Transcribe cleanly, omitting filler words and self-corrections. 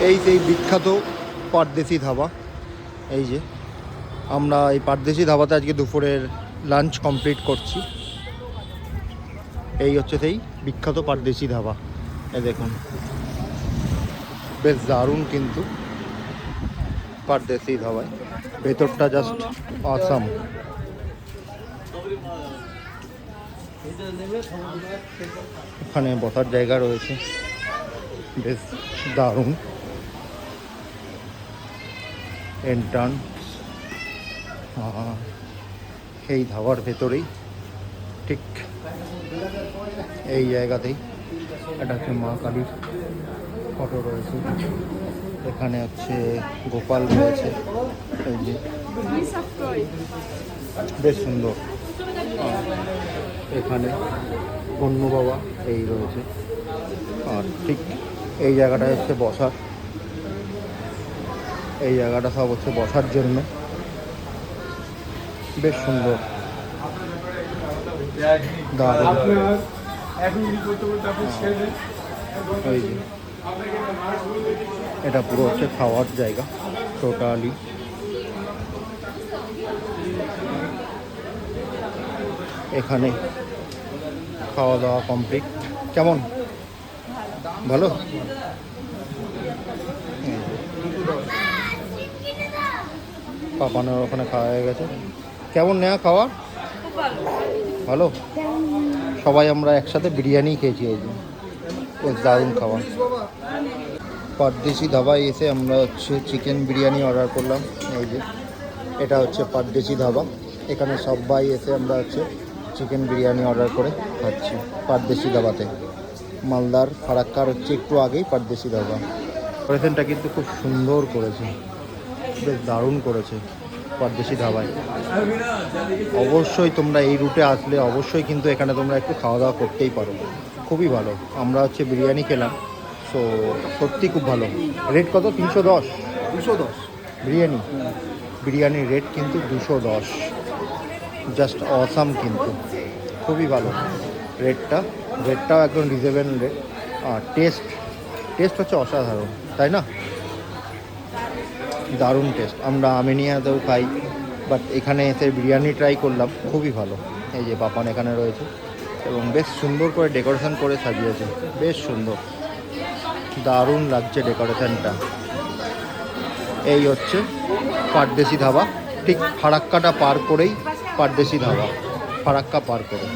এই সেই বিখ্যাত পারদেশি ধাবা। এই যে আমরা এই পারদেশি ধাবাতে আজকে দুপুরের লাঞ্চ কমপ্লিট করছি। এই হচ্ছে সেই বিখ্যাত পারদেশি ধাবা। এই দেখুন বেশ দারুণ কিন্তু পারদেশি ধাবায়, ভেতরটা জাস্ট অসাম। ওখানে বসার জায়গা রয়েছে, বেশ দারুণ। এন্ট্রান্স এই ধাবার ভেতরেই, ঠিক এই জায়গাতেই এটা হচ্ছে মা কালীর ফটো রয়েছে। এখানে হচ্ছে গোপাল রয়েছে, এই যে বেশ সুন্দর। এখানে বন্য বাবা এই রয়েছে। আর ঠিক এই জায়গাটা হচ্ছে বসার, এই জায়গাটা সব হচ্ছে বসার জন্য, বেশ সুন্দর দারুণ। এই যে এটা পুরো হচ্ছে খাওয়ার জায়গা টোটালি। এখানে খাওয়া দাওয়া কমপ্লিট। কেমন? ভালো। পাপানোর ওখানে খাওয়া হয়ে গেছে। কেমন নেওয়া খাওয়া? ভালো। সবাই আমরা একসাথে বিরিয়ানি খেয়েছি, এই যে বেশ দারুণ খাওয়া। পারদেশি ধাবায় এসে আমরা হচ্ছে চিকেন বিরিয়ানি অর্ডার করলাম। এই যে এটা হচ্ছে পারদেশি ধাবা, এখানে সবাই এসে আমরা হচ্ছে চিকেন বিরিয়ানি অর্ডার করে খাচ্ছি পারদেশি ধাবাতে। মালদার ফারাক্কার হচ্ছে একটু আগেই পারদেশি ধাবা। ডেকোরেশনটা কিন্তু খুব সুন্দর করেছে, বেশ দারুণ করেছে পারদেশি ধাবায়। অবশ্যই তোমরা এই রুটে আসলে অবশ্যই কিন্তু এখানে তোমরা একটু খাওয়া দাওয়া করতেই পারো, খুবই ভালো। আমরা হচ্ছে বিরিয়ানি খেলাম, সো সত্যি খুব ভালো। রেট কত? 310। 210 বিরিয়ানি। বিরিয়ানির রেট কিন্তু 210, জাস্ট অসাম কিন্তু, খুবই ভালো রেটটাও একদম রিজনেবল রেট। আর টেস্ট হচ্ছে অসাধারণ, তাই না? দারুণ টেস্ট। আমরা আমিনিয়াতেও খাই, বাট এখানে এসে বিরিয়ানি ট্রাই করলাম, খুবই ভালো। এই যে পাপান এখানে রয়েছে এবং বেশ সুন্দর করে ডেকোরেশন করে সাজিয়েছে, বেশ সুন্দর, দারুণ লাগছে ডেকোরেশনটা। এই হচ্ছে পারদেশি ধাবা, ঠিক ফারাক্কাটা পার করেই পারদেশি ধাবা, ফারাক্কা পার করে।